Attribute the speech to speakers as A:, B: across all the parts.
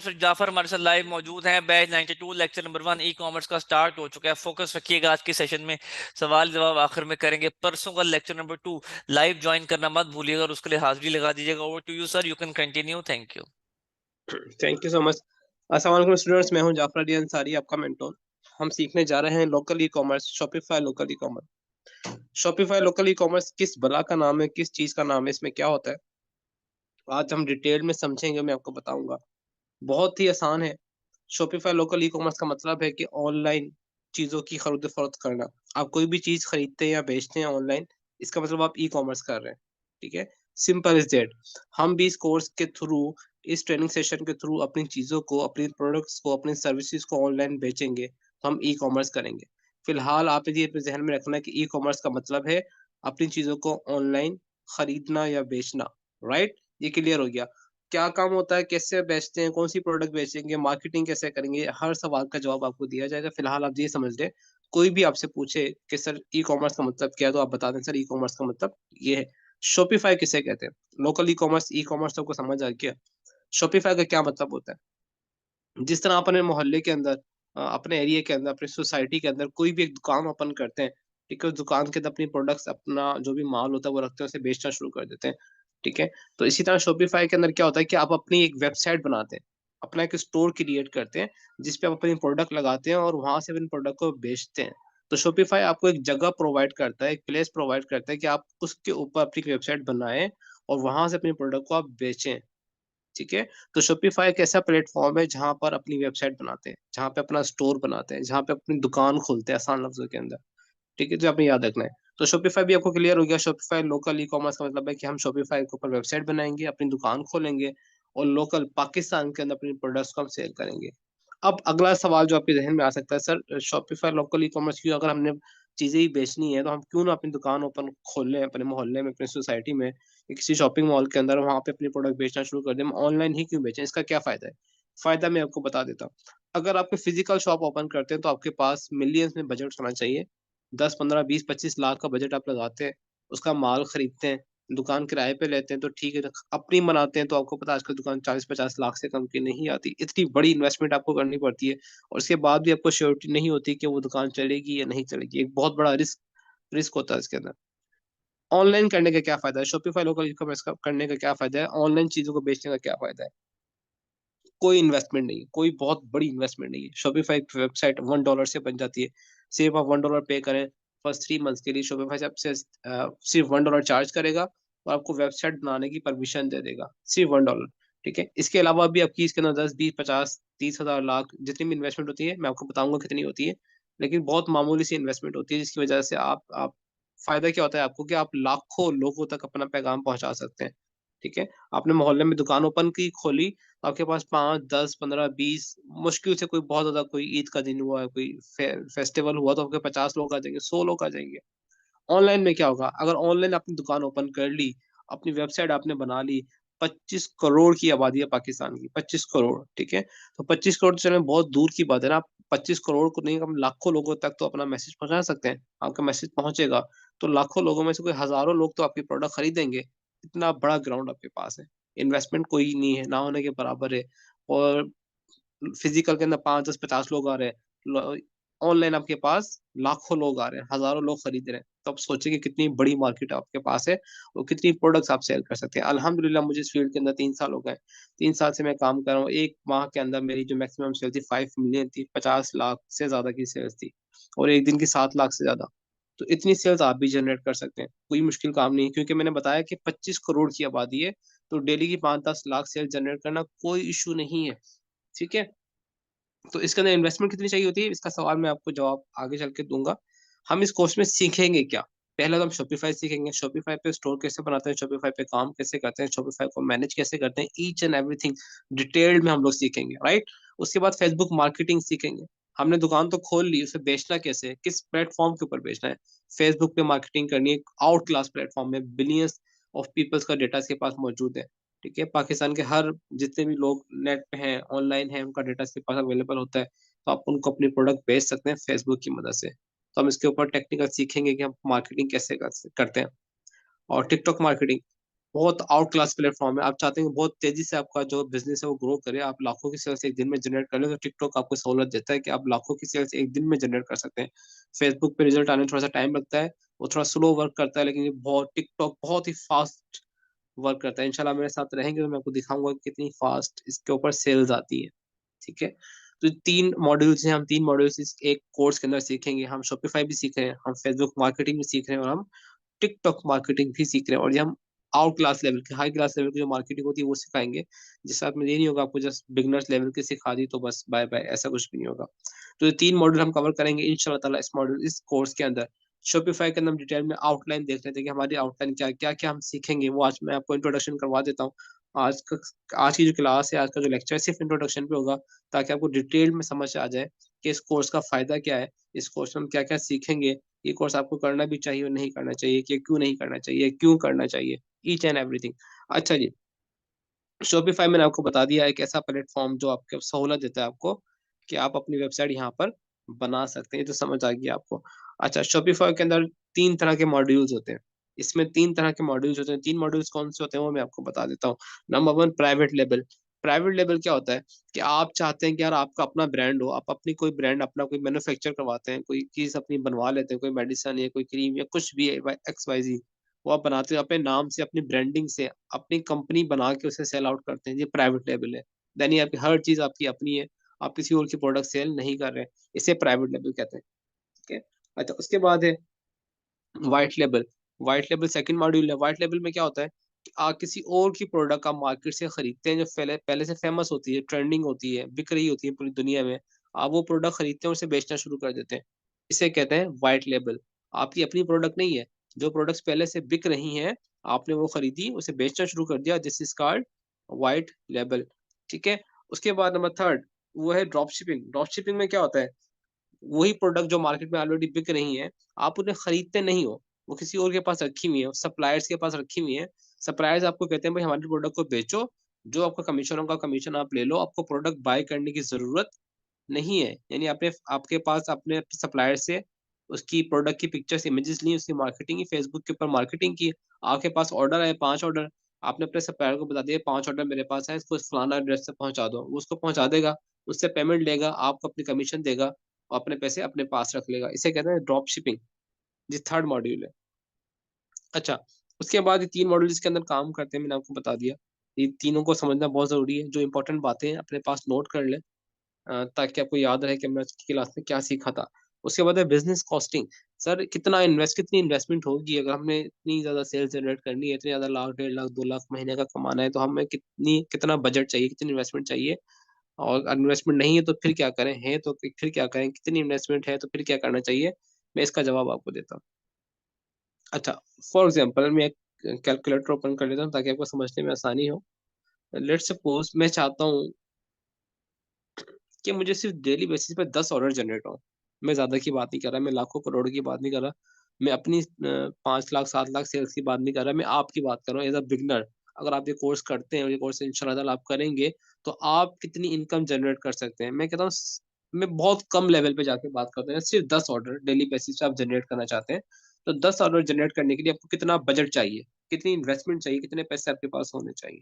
A: Professor Jafar हमारे साथ live मौजूद हैं। Batch 92 lecture number 1 e commerce का स्टार्ट हो चुका है। फोकस रखिएगा आज के सेशन में, सवाल जवाब आखिर में करेंगे। परसों का लेक्चर नंबर 2 लाइव ज्वाइन करना मत भूलिएगा और उसके लिए हाजिरी लगा दीजिएगा। Over to you sir, you can continue. Thank you.
B: Thank you so much. अस्सलाम वालेकुम स्टूडेंट्स, मैं हूं जाफर अली अंसारी, आपका मेंटोर। हम सीखने जा रहे हैं local e commerce, Shopify local e commerce. Shopify local e commerce किस बला का नाम है, किस चीज का नाम है, इसमें क्या होता है, आज हम डिटेल में समझेंगे, मैं आपको बताऊंगा। बहुत ही आसान है। शॉपिफाई लोकल ई कॉमर्स का मतलब है कि ऑनलाइन चीजों की खरीद फरोख्त करना। आप कोई भी चीज खरीदते हैं या बेचते हैं ऑनलाइन, इसका मतलब आप ई कॉमर्स कर रहे हैं। ठीक है, सिंपल इज दैट। हम भी इस कोर्स के थ्रू, इस ट्रेनिंग सेशन के थ्रू अपनी चीजों को, अपनी प्रोडक्ट्स को, अपनी सर्विसेज को ऑनलाइन बेचेंगे, तो हम ई कॉमर्स करेंगे। फिलहाल आप ये अपने जहन में रखना है कि ई कॉमर्स का मतलब है अपनी चीजों को ऑनलाइन खरीदना या बेचना। राइट, ये क्लियर हो गया। क्या काम होता है, कैसे बेचते हैं, कौन सी प्रोडक्ट बेचेंगे, मार्केटिंग कैसे करेंगे, हर सवाल का जवाब आपको दिया जाएगा। फिलहाल आप ये समझ लें, कोई भी आपसे पूछे कि सर ई कॉमर्स का मतलब क्या है, तो आप बता दें सर ई कॉमर्स का मतलब ये है। शॉपिफाई किसे कहते हैं, लोकल ई कॉमर्स सबको समझ आ गया। शॉपिफाई का क्या मतलब होता है, जिस तरह अपने मोहल्ले के अंदर, अपने एरिया के अंदर, अपनी सोसाइटी के अंदर कोई भी एक दुकान ओपन करते हैं। ठीक है, उस दुकान के अंदर अपनी प्रोडक्ट्स, अपना जो भी माल होता है वो रखते हैं, उसे बेचना शुरू कर देते हैं। ठीक है, तो इसी तरह शॉपिफाई के अंदर क्या होता है कि आप अपनी एक वेबसाइट बनाते हैं, अपना एक स्टोर क्रिएट करते हैं, जिसपे आप अपनी प्रोडक्ट लगाते हैं और वहां से अपने प्रोडक्ट को बेचते हैं। तो शॉपिफाई आपको एक जगह प्रोवाइड करता है, एक प्लेस प्रोवाइड करता है कि आप उसके ऊपर अपनी वेबसाइट बनाएं और वहां से अपनी प्रोडक्ट को आप बेचें। ठीक है, तो शॉपिफाई एक ऐसा प्लेटफॉर्म है जहाँ पर अपनी वेबसाइट बनाते हैं, जहाँ पे अपना स्टोर बनाते हैं, जहाँ पे अपनी दुकान खोलते हैं, आसान लफ्जों के अंदर। ठीक है, जो आपने याद रखना है। तो शॉपिफाई भी आपको क्लियर हो गया। शॉपिफाई लोकल ई कॉमर्स का मतलब है कि हम शॉपिफाई के ऊपर वेबसाइट बनाएंगे, अपनी दुकान खोलेंगे और लोकल पाकिस्तान के अंदर अपनी प्रोडक्ट्स को हम सेल करेंगे। अब अगला सवाल जो आपके जहन में आ सकता है, sir Shopify local e commerce क्यों, अगर हमने चीजें ही बेचनी है तो हम क्यों ना अपनी दुकान ओपन खोल लें अपने मोहल्ले में, अपनी सोसाइटी में, या किसी शॉपिंग मॉल के अंदर, वहां पे अपनी प्रोडक्ट बेचना शुरू कर दें, हम ऑनलाइन ही क्यों बेचें, इसका क्या फायदा है। फायदा मैं आपको बता देता हूँ। अगर आप फिजिकल शॉप ओपन करते हैं तो आपके पास मिलियंस में बजट होना चाहिए। 10, 15, 20, 25 लाख का बजट आप लगाते हैं, उसका माल खरीदते हैं, दुकान किराए पे लेते हैं तो ठीक है। अपनी बनाते हैं तो आपको पता है आजकल दुकान 40, 50 लाख से कम की नहीं आती। इतनी बड़ी इन्वेस्टमेंट आपको करनी पड़ती है और उसके बाद भी आपको श्योरिटी नहीं होती कि वो दुकान चलेगी या नहीं चलेगी। एक बहुत बड़ा रिस्क रिस्क होता है इसके अंदर। ऑनलाइन करने का क्या फायदा है, शॉपिफाई लोकल ई कॉमर्स का करने का क्या फायदा है, ऑनलाइन चीजों को बेचने का क्या फायदा है। कोई इन्वेस्टमेंट नहीं है, कोई बहुत बड़ी इन्वेस्टमेंट नहीं है। शॉपिफाई वेबसाइट $1 से बन जाती है। सिर्फ आप $1 पे करें फर्स्ट 3 मंथ्स के लिए, शॉपिफाई से आपसे सिर्फ $1 चार्ज करेगा और आपको वेबसाइट बनाने की परमिशन दे देगा, सिर्फ $1। ठीक है, इसके अलावा भी आपकी इसके अंदर 10, 20, 50, 30 हजार लाख जितनी भी इन्वेस्टमेंट होती है, मैं आपको बताऊंगा कितनी होती है, लेकिन बहुत मामूली सी इन्वेस्टमेंट होती है, जिसकी वजह से आप फायदा क्या होता है आपको कि आप लाखों लोगों तक अपना पैगाम पहुंचा सकते हैं। ठीक है, आपने मोहल्ले में दुकान ओपन की, खोली, आपके पास 5, 10, 15, 20, मुश्किल से कोई बहुत ज्यादा, कोई ईद का दिन हुआ है, कोई फेस्टिवल हुआ, तो आपके 50 लोग आ जाएंगे, 100 लोग आ जाएंगे। ऑनलाइन में क्या होगा, अगर ऑनलाइन आपने दुकान ओपन कर ली, अपनी वेबसाइट आपने बना ली, 25 करोड़ की आबादी है पाकिस्तान की, 25 करोड़। ठीक है, तो 25 करोड़ तो चले बहुत दूर की बात है ना। आप 25 करोड़ को नहीं, हम लाखों लोगों तक तो अपना मैसेज पहुंचा सकते हैं। आपका मैसेज पहुंचेगा तो लाखों लोगों में से कोई हजारों लोग तो आपकी प्रोडक्ट खरीदेंगे। इतना बड़ा ग्राउंड आपके पास है, इन्वेस्टमेंट कोई नहीं है, ना होने के बराबर है। और फिजिकल के अंदर 5, 10, 50 लोग आ रहे हैं, ऑनलाइन आपके पास लाखों लोग आ रहे हैं, हजारों लोग खरीद रहे हैं। तो आप सोचिए कि कितनी बड़ी मार्केट आपके पास है और कितनी प्रोडक्ट्स आप सेल कर सकते हैं। अल्हम्दुलिल्लाह मुझे इस फील्ड के अंदर 3 साल हो गए। 3 साल से मैं काम कर रहा हूँ। एक माह के अंदर मेरी जो मैक्सिमम सेल थी 5 मिलियन थी, 50 लाख से ज्यादा की सेल्स थी, और एक दिन की 7 लाख से ज्यादा। तो इतनी सेल्स आप भी जनरेट कर सकते हैं, कोई मुश्किल काम नहीं है, क्योंकि मैंने बताया कि 25 करोड़ की आबादी है। तो डेली की 5, 10 लाख सेल जनरेट करना कोई इशू नहीं है। ठीक है, तो इसके अंदर इन्वेस्टमेंट कितनी चाहिए होती है, इसका सवाल मैं आपको जवाब आगे चल के दूंगा। हम इस कोर्स में सीखेंगे क्या, पहले तो हम शॉपिफाई सीखेंगे, शॉपिफाई पे स्टोर कैसे बनाते हैं, शॉपिफाई पे काम कैसे करते हैं, शॉपिफाई को मैनेज कैसे करते हैं, ईच एंड एवरीथिंग डिटेल्ड में हम लोग सीखेंगे। राइट, उसके बाद फेसबुक मार्केटिंग सीखेंगे। हमने दुकान तो खोल ली, उसे बेचना कैसे है, किस प्लेटफॉर्म के ऊपर बेचना है। फेसबुक पे मार्केटिंग करनी है, आउट क्लास प्लेटफॉर्म में बिलियंस ऑफ पीपल्स का डेटा इसके पास मौजूद है। ठीक है, पाकिस्तान के हर जितने भी लोग नेट पे हैं, ऑनलाइन हैं, उनका डेटा इसके पास अवेलेबल होता है। तो आप उनको अपनी प्रोडक्ट बेच सकते हैं फेसबुक की मदद से। तो हम इसके ऊपर टेक्निकल सीखेंगे कि हम मार्केटिंग कैसे करते हैं। और टिकटॉक मार्केटिंग, बहुत आउट क्लास प्लेटफॉर्म है। आप चाहते हैं कि बहुत तेजी से आपका जो बिजनेस है वो ग्रो करे, आप लाखों की सेल्स एक दिन में जनरेट कर ले, तो टिकटॉक आपको सहूलत देता है कि आप लाखों की सेल्स एक दिन में जनरेट कर सकते हैं। फेसबुक पे रिजल्ट आने में थोड़ा सा टाइम लगता है, वो थोड़ा स्लो वर्क करता है, लेकिन ये बहुत टिकटॉक बहुत ही फास्ट वर्क करता है। इंशाल्लाह मेरे साथ रहेंगे तो मैं आपको दिखाऊंगा कि कितनी फास्ट इसके ऊपर सेल्स आती है। ठीक है, तो 3 मॉड्यूल्स हैं, हम 3 मॉड्यूल्स इस एक कोर्स के अंदर सीखेंगे। हम शॉपिफाई भी सीख रहे हैं, हम फेसबुक मार्केटिंग भी सीख रहे हैं, और हम टिकटॉक मार्केटिंग भी सीख रहे हैं। और ये हम आउट क्लास लेवल की, हाई क्लास लेवल की जो मार्केटिंग होती है वो सिखाएंगे। जिससे आप में ये नहीं होगा आपको जस्ट बिगनर्स लेवल की सिखा दी तो बस बाय बाय, ऐसा कुछ भी नहीं होगा। तो ये 3 मॉड्यूल हम कवर करेंगे इंशाल्लाह ताला इस कोर्स के अंदर। शॉपिफाई के अंदर हम डिटेल में आउटलाइन देख लेते हैं कि हमारी आउटलाइन क्या हम सीखेंगे, वो आज मैं आपको इंट्रोडक्शन करवा देता हूँ। आज का आज की जो क्लास है, आज का जो लेक्चर है, सिर्फ इंट्रोडक्शन पे होगा, ताकि आपको डिटेल में समझ आ जाए कि इस कोर्स का फायदा क्या है, इस कोर्स में हम क्या क्या सीखेंगे, ये कोर्स आपको करना भी चाहिए और नहीं करना चाहिए, कि क्यों नहीं करना चाहिए, क्यों करना चाहिए, ईच एंड एवरीथिंग। अच्छा जी, शॉपिफाई मैंने आपको बता दिया, एक ऐसा प्लेटफॉर्म जो आपको सहूलत देता है आपको कि आप अपनी वेबसाइट यहाँ पर बना सकते हैं, तो समझ आ गया आपको। अच्छा, शॉपिफाई के अंदर 3 तरह के मॉड्यूल्स होते हैं। इसमें 3 तरह के मॉड्यूल्स होते हैं। 3 मॉड्यूल्स कौन से होते हैं वो मैं आपको बता देता हूँ। Number 1, private label. Private label क्या होता है कि आप चाहते हैं कि यार आपका अपना ब्रांड हो, आप अपनी कोई ब्रांड अपना कोई मैन्युफैक्चर करवाते हैं, कोई चीज़ अपनी बनवा लेते हैं, कोई मेडिसिन या कोई क्रीम या कुछ भी है, एक्स वाई जी, वो आप बनाते हो अपने नाम से, अपनी ब्रांडिंग से, अपनी कंपनी बना के उसे सेल आउट करते हैं, ये प्राइवेट लेबल है। यानी आपकी हर चीज़ आपकी अपनी है, आप किसी और की प्रोडक्ट सेल नहीं कर रहे हैं, इसे प्राइवेट लेबल कहते हैं। ठीक है? अच्छा, उसके बाद है white label. White label second module है। व्हाइट लेबल में क्या होता है कि आप किसी और की प्रोडक्ट आप मार्केट से खरीदते हैं, जो पहले पहले से फेमस होती है, ट्रेंडिंग होती है, बिक रही होती है पूरी दुनिया में। आप वो प्रोडक्ट खरीदते हैं और उसे बेचना शुरू कर देते हैं। इसे कहते हैं व्हाइट लेबल। आपकी अपनी प्रोडक्ट नहीं है, जो प्रोडक्ट्स पहले से बिक रही हैं, आपने वो खरीदी, उसे बेचना शुरू कर दिया, this is called white label. ठीक है? उसके बाद नंबर थर्ड, वो है ड्रॉप शिपिंग। ड्रॉप शिपिंग में क्या होता है, वही प्रोडक्ट जो मार्केट में ऑलरेडी बिक रही हैं, आप उन्हें खरीदते नहीं हो, वो किसी और के पास रखी हुई है, सप्लायर्स के पास रखी हुई है। सप्लायर्स आपको कहते हैं भाई हमारी प्रोडक्ट को बेचो, जो आपका कमीशन होगा कमीशन आप ले लो, आपको प्रोडक्ट बाय करने की जरूरत नहीं है। यानी आपने आपके पास अपने सप्लायर से उसकी प्रोडक्ट की पिक्चर्स इमेजेस ली, उसकी मार्केटिंग की, फेसबुक के ऊपर मार्केटिंग की, आपके पास ऑर्डर आए 5 ऑर्डर, आपने अपने सप्लायर को बता दिया 5 ऑर्डर मेरे पास है, इसको फलाना एड्रेस से पहुंचा दो, वो उसको पहुंचा देगा, उससे पेमेंट लेगा, आपको अपनी कमीशन देगा और अपने पैसे अपने पास रख लेगा। इसे कहते हैं ड्रॉप शिपिंग, जी थर्ड मॉड्यूल है। अच्छा, उसके बाद ये 3 मॉड्यूल इसके अंदर काम करते हैं, मैंने आपको बता दिया। ये तीनों को समझना बहुत ज़रूरी है, जो इंपॉर्टेंट बातें हैं अपने पास नोट कर लें, ताकि आपको याद रहे कि हमने आज की क्लास में क्या सीखा था। उसके बाद है बिज़नेस कॉस्टिंग। सर कितनी इन्वेस्टमेंट होगी अगर हमने इतनी ज़्यादा सेल्स जनरेट करनी है, इतने ज़्यादा लाख, 1.5 लाख, 2 लाख महीने का कमाना है, तो हमें कितना बजट चाहिए, कितनी इन्वेस्टमेंट चाहिए? और इन्वेस्टमेंट नहीं है तो फिर क्या करें? है तो फिर क्या करें? कितनी इन्वेस्टमेंट है तो फिर क्या करना चाहिए? मैं इसका जवाब आपको देता हूँ। अच्छा, फॉर एग्ज़ाम्पल मैं एक कैलकुलेटर ओपन कर लेता हूँ ताकि आपको समझने में आसानी हो। लेट्स सपोज़ मैं चाहता हूँ कि मुझे सिर्फ़ डेली बेसिस पे 10 ऑर्डर जनरेट हों। मैं ज़्यादा की बात नहीं कर रहा, मैं लाखों करोड़ की बात नहीं कर रहा। मैं अपनी 5 लाख 7 लाख सेल्स की बात नहीं कर रहा, मैं आपकी बात कर रहा हूँ एज़ अ बिगिनर। अगर आप ये कोर्स करते हैं और ये कोर्स इंशाल्लाह ताला आप करेंगे, तो आप कितनी इनकम जनरेट कर सकते हैं। मैं कहता हूँ मैं बहुत कम लेवल पे जाके बात करता हूँ, सिर्फ़ 10 ऑर्डर डेली बेसिस पे आप जनरेट करना चाहते हैं। तो 10 ऑर्डर जनरेट करने के लिए आपको कितना बजट चाहिए? कितनी इन्वेस्टमेंट चाहिए? कितने पैसे आपके पास होने चाहिए?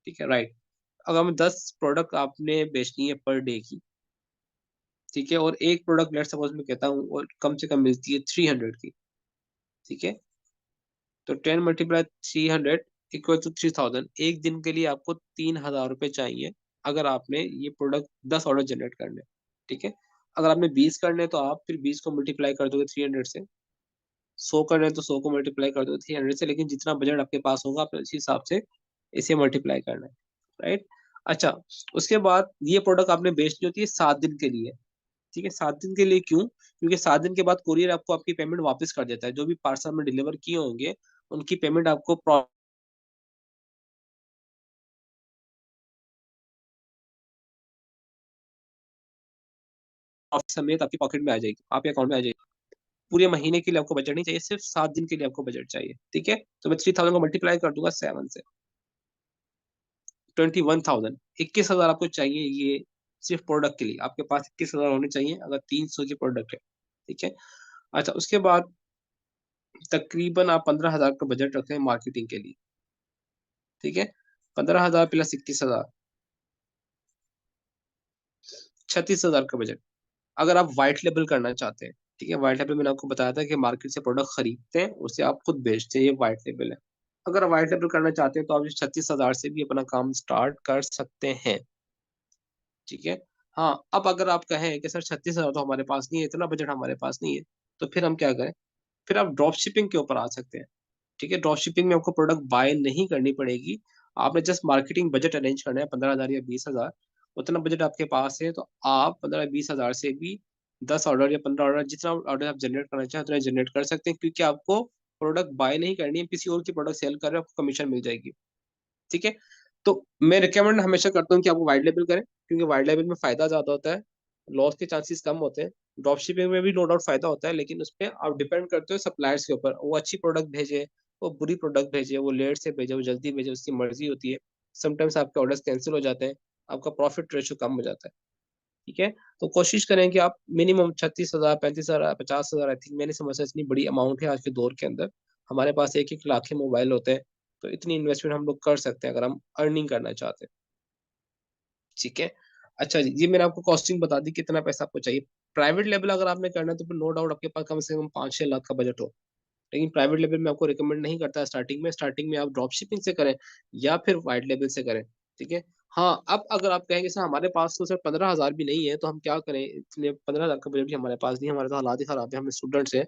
B: ठीक है, राइट। अगर हम 10 प्रोडक्ट आपने बेचनी है पर डे की, ठीक है? और एक प्रोडक्ट लेट्स सपोज़ मैं कहता हूँ और कम से कम मिलती है 300 की, ठीक है? तो 10 मल्टीप्लाई 300 इक्वल टू 3000। एक दिन के लिए आपको ₹3000 चाहिए, अगर आपने ये प्रोडक्ट 10 ऑर्डर जनरेट करने हैं, ठीक है? अगर आपने 20 करने हैं तो आप फिर 20 को मल्टीप्लाई कर दोगे 300 से, 100 करने हैं तो 100 को मल्टीप्लाई कर दोगे 300 से, लेकिन जितना बजट आपके पास होगा आपने उसी हिसाब से इसे मल्टीप्लाई करना है, राइट? अच्छा, उसके बाद ये प्रोडक्ट आपने बेचनी होती है 7 दिन के लिए। ठीक है, 7 दिन के लिए क्यों? क्योंकि 7 दिन के बाद कोरियर आपको आपकी पेमेंट वापस कर देता है। जो भी पार्सल में डिलीवर किए होंगे, उनकी पेमेंट आपको समेत आपकी पॉकेट में आ जाएगी, आपके अकाउंट में आ जाएगी। पूरे महीने के लिए आपको बजट नहीं चाहिए, सिर्फ 7 दिन के लिए आपको बजट चाहिए, ठीक है? तो मैं 3000 को मल्टीप्लाई कर दूँगा 7 से, 21,000, 21,000 आपको चाहिए ये सिर्फ प्रोडक्ट के लिए। आपके पास 21,000 होने चाहिए अगर 300 की प्रोडक्ट है, ठीक है? अच्छा, उसके बाद तकरीबन आप 15,000 का बजट रखें मार्केटिंग के लिए। ठीक है, 15,000 प्लस 21,000, 36,000 का बजट। अगर आप व्हाइट लेबल करना चाहते हैं, ठीक है, व्हाइट लेबल मैंने आपको बताया था कि मार्केट से प्रोडक्ट खरीदते हैं, उसे आप खुद बेचते हैं, ये व्हाइट लेबल है। अगर आप व्हाइट लेबल करना चाहते हैं तो आप 36,000 से भी अपना काम स्टार्ट कर सकते हैं, ठीक है। हाँ, अब अगर आप कहें कि सर 36,000 तो हमारे पास नहीं है, इतना बजट हमारे पास नहीं है, तो फिर हम क्या करें? फिर आप ड्रॉप शिपिंग के ऊपर आ सकते हैं, ठीक है। ड्रॉप शिपिंग में आपको प्रोडक्ट बाय नहीं करनी पड़ेगी, आपने जस्ट मार्केटिंग बजट अरेंज करना है 15,000 या 20,000, उतना बजट आपके पास है तो आप 15-20,000 से भी 10 ऑर्डर या 15 ऑर्डर, जितना ऑर्डर आप जनरेट करना चाहें उतना जनरेट कर सकते हैं, क्योंकि आपको प्रोडक्ट बाय नहीं करनी है, किसी और की प्रोडक्ट सेल कर रहे हो, आपको कमीशन मिल जाएगी, ठीक है। तो मैं रिकमेंड हमेशा करता हूँ कि आप व्हाइट लेबल करें, क्योंकि व्हाइट लेबल में फ़ायदा ज़्यादा होता है, लॉस के चांसेस कम होते हैं। ड्रॉप शिपिंग में भी नो डाउट फ़ायदा होता है, लेकिन उसपे आप डिपेंड करते हो सप्लायर्स के ऊपर, वो अच्छी प्रोडक्ट भेजे, वो बुरी प्रोडक्ट भेजे, वो लेट से भेजे, वो जल्दी भेजे, उसकी मर्ज़ी होती है। समटाइम्स आपके ऑर्डर्स कैंसल हो जाते हैं, आपका प्रॉफिट रेशियो कम हो जाता है, ठीक है। तो कोशिश करें कि आप मिनिमम 36,000, 35,000, 50,000, आई थिंक मेरी समझ से इतनी बड़ी अमाउंट है आज के दौर के अंदर। हमारे पास 1-1 लाख के मोबाइल होते हैं, तो इतनी इन्वेस्टमेंट हम लोग कर सकते हैं अगर हम अर्निंग करना चाहते हैं। ठीक है। अच्छा जी, ये मैंने आपको कॉस्टिंग बता दी कितना पैसा आपको चाहिए। प्राइवेट लेवल अगर आपने करना है तो फिर नो डाउट आपके पास कम से कम 5-6 लाख का बजट हो। लेकिन प्राइवेट लेवल में आपको रिकमेंड नहीं करता स्टार्टिंग में आप ड्रॉप शिपिंग से करें या फिर व्हाइट लेवल से करें, ठीक है। हाँ, अब अगर आप कहेंगे सर हमारे पास तो सर 15,000 भी नहीं है, तो हम क्या करें? इतने 15,000 का बजट भी हमारे पास नहीं है, हमारे तो हालात ही खराब है, हम स्टूडेंट्स हैं,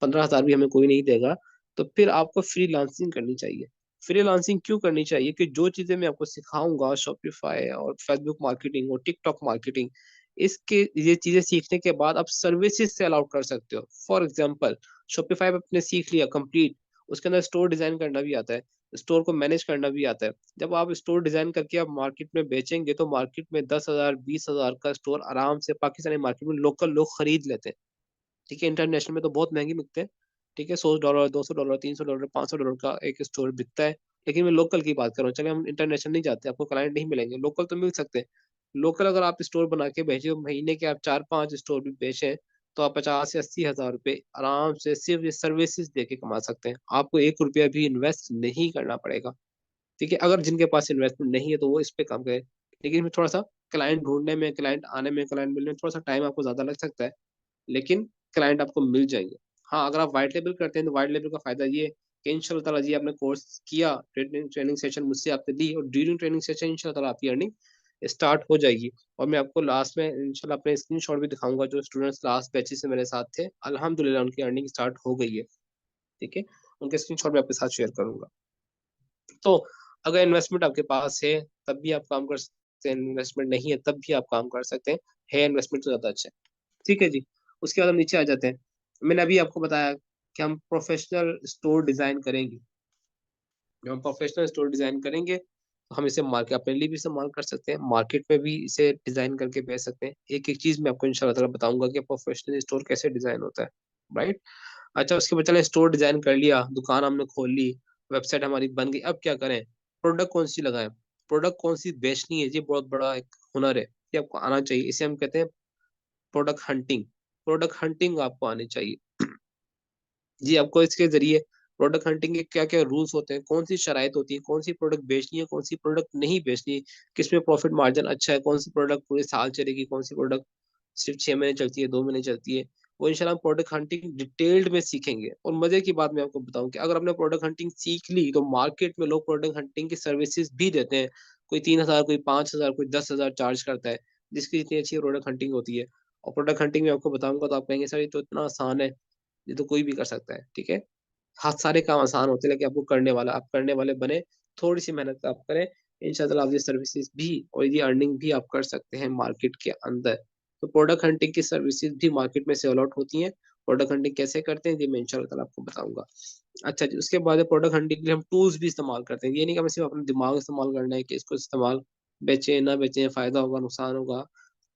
B: 15,000 भी हमें कोई नहीं देगा। तो फिर आपको फ्रीलांसिंग करनी चाहिए। फ्रीलांसिंग क्यों करनी चाहिए? कि जो चीज़ें मैं आपको सिखाऊँगा शॉपिफ़ाई और फेसबुक मार्केटिंग और टिकटॉक मार्केटिंग, इसके ये चीज़ें सीखने के बाद आप सर्विसेज़ सेल आउट कर सकते हो। फॉर एग्ज़ाम्पल शॉपिफ़ाई पे आपने सीख लिया कंप्लीट, उसके अंदर स्टोर डिज़ाइन करना भी आता है, स्टोर को मैनेज करना भी आता है। जब आप स्टोर डिज़ाइन करके आप मार्केट में बेचेंगे, तो मार्केट में 10,000 20,000 का स्टोर आराम से पाकिस्तानी मार्केट में लोकल लोग खरीद लेते हैं। ठीक है, इंटरनेशनल में तो बहुत महँगे बिकते हैं। ठीक है, $100, $200, $300, $500 का एक स्टोर बिकता है। लेकिन मैं लोकल की बात कर रहा हूँ, चलिए हम इंटरनेशनल नहीं जाते, आपको क्लाइंट नहीं मिलेंगे, लोकल तो मिल सकते हैं। लोकल अगर आप स्टोर बना के भेजे, महीने के आप 4-5 स्टोर भी बेचें, तो आप 50 से 80,000 रुपए आराम से सिर्फ़ ये सर्विसेज़ देके कमा सकते हैं। आपको ₹1 भी इन्वेस्ट नहीं करना पड़ेगा। ठीक है, अगर जिनके पास इन्वेस्टमेंट नहीं है, तो वो इस पे काम करें। लेकिन फिर थोड़ा-सा क्लाइंट ढूँढने में, क्लाइंट आने में, क्लाइंट मिलने में थोड़ा-सा टाइम आपको ज़्यादा लग सकता है। लेकिन क्लाइंट आपको मिल जाएँगे। हाँ, अगर आप व्हाइट लेबल करते हैं तो व्हाइट लेबल का फ़ायदा ये है कि इंशाअल्लाह ताला जी आपने कोर्स किया, ट्रेनिंग ट्रेनिंग सेशन मुझसे आपने ली और ड्यूरिंग ट्रेनिंग सेशन इंशाअल्लाह ताला आपकी अर्निंग स्टार्ट हो जाएगी। और मैं आपको लास्ट में इंशाअल्लाह अपने स्क्रीनशॉट भी दिखाऊँगा जो स्टूडेंट्स लास्ट बैचेज़ से मेरे साथ थे, अल्हम्दुलिल्लाह उनकी अर्निंग स्टार्ट हो गई है। ठीक है? उनके स्क्रीनशॉट मैं आपके साथ शेयर करूँगा। तो अगर इन्वेस्टमेंट आपके पास है, तब भी आप काम कर सकते हैं, इन्वेस्टमेंट नहीं है, तब भी आप काम कर सकते हैं। है इन्वेस्टमेंट तो ज़्यादा अच्छा है। ठीक है जी। उसके बाद हम नीचे आ जाते हैं। मैंने अभी आपको बताया कि हम प्रोफ़ेशनल स्टोर डिज़ाइन करेंगे। जब हम प्रोफ़ेशनल स्टोर डिज़ाइन करेंगे, तो हम इसे मार्केट अपने लिए भी इस्तेमाल कर सकते हैं, मार्केट में भी इसे डिज़ाइन करके बेच सकते हैं। एक-एक चीज़ मैं आपको इंशाअल्लाह ताला बताऊँगा कि प्रोफ़ेशनल स्टोर कैसे डिज़ाइन होता है, राइट? अच्छा, उसके बाद चलें स्टोर डिज़ाइन कर लिया, दुकान हमने खोल ली, वेबसाइट हमारी बन गई, अब क्या करें? प्रोडक्ट कौन-सी लगाएँ? प्रोडक्ट कौन-सी बेचनी है, ये बहुत बड़ा एक हुनर है, ये आपको आना चाहिए। इसे हम कहते हैं प्रोडक्ट हंटिंग। प्रोडक्ट हंटिंग आपको आनी चाहिए। जी, आपको इसके ज़रिए प्रोडक्ट हंटिंग के क्या-क्या रूल्स होते हैं, कौन-सी शराइत होती है, कौन-सी प्रोडक्ट बेचनी है, कौन-सी प्रोडक्ट नहीं बेचनी, किसमें प्रॉफिट मार्जिन अच्छा है, कौन-सी प्रोडक्ट पूरे साल चलेगी, कौन-सी प्रोडक्ट सिर्फ़ 6 महीने चलती है, 2 महीने चलती है। वो इंशाल्लाह हम प्रोडक्ट हंटिंग डिटेल्ड में सीखेंगे। और मज़े की बात मैं आपको बताऊँ कि अगर आपने प्रोडक्ट हंटिंग सीख ली, तो मार्केट में लोग प्रोडक्ट हंटिंग की सर्विसेज़ भी देते हैं। कोई 3,000, कोई 5,000, कोई 10,000 चार्ज करता है, जिसकी जितनी अच्छी प्रोडक्ट हंटिंग होती है। और प्रोडक्ट हंटिंग में आपको बताऊँगा तो आप कहेंगे, "सर, ये तो इतना आसान है।" ये तो कोई भी कर सकता है, ठीक है? हाँ, सारे काम आसान होते हैं लेकिन आपको आप करने वाले बने, थोड़ी-सी मेहनत आप करें, इंशाअल्लाह आप ये सर्विसेज़ भी और ये अर्निंग भी आप कर सकते हैं मार्केट के अंदर। तो प्रोडक्ट हंटिंग की सर्विसेज़ भी मार्केट में सेल आउट होती हैं। प्रोडक्ट हंटिंग कैसे करते हैं, ये मैं इंशाअल्लाह ताला आपको बताऊँगा। अच्छा जी, उसके बाद प्रोडक्ट हंटिंग के लिए हम टूल्स भी इस्तेमाल करते हैं। ये नहीं कि हमें सिर्फ़ अपना दिमाग इस्तेमाल करना है कि इसको इस्तेमाल बेचें, ना बेचें, फ़ायदा होगा, नुकसान होगा।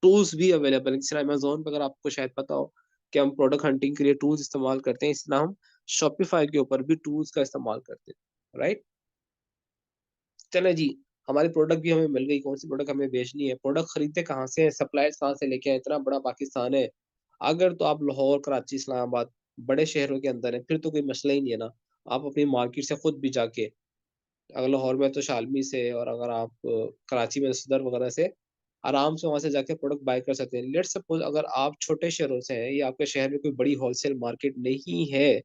B: टूल्स भी अवेलेबल हैं, जैसे अमेज़न पे अगर आपको शायद पता हो कि हम प्रोडक्ट हंटिंग के लिए टूल्स इस्तेमाल करते हैं, इसी तरह हम शॉपिफ़ाई के ऊपर भी टूल्स का इस्तेमाल करते हैं, राइट? चलें जी, हमारी प्रोडक्ट भी हमें मिल गई, कौन-सी प्रोडक्ट हमें बेचनी है, प्रोडक्ट खरीदते कहाँ से हैं, सप्लायर्स कहाँ से लेके आएँ, इतना बड़ा पाकिस्तान है। अगर तो आप लाहौर, कराची, इस्लामाबाद बड़े शहरों के अंदर हैं, फिर तो कोई मसला ही नहीं है ना। आप अपनी मार्केट से खुद भी जाके अगर लाहौर में तो शालमी से, और अगर आप कराची में सदर वगैरह से आराम से वहां से जाके प्रोडक्ट बाय कर सकते हैं। लेट्स सपोज अगर आप छोटे शहरों से हैं या आपके शहर में कोई बड़ी होलसेल मार्केट नहीं है,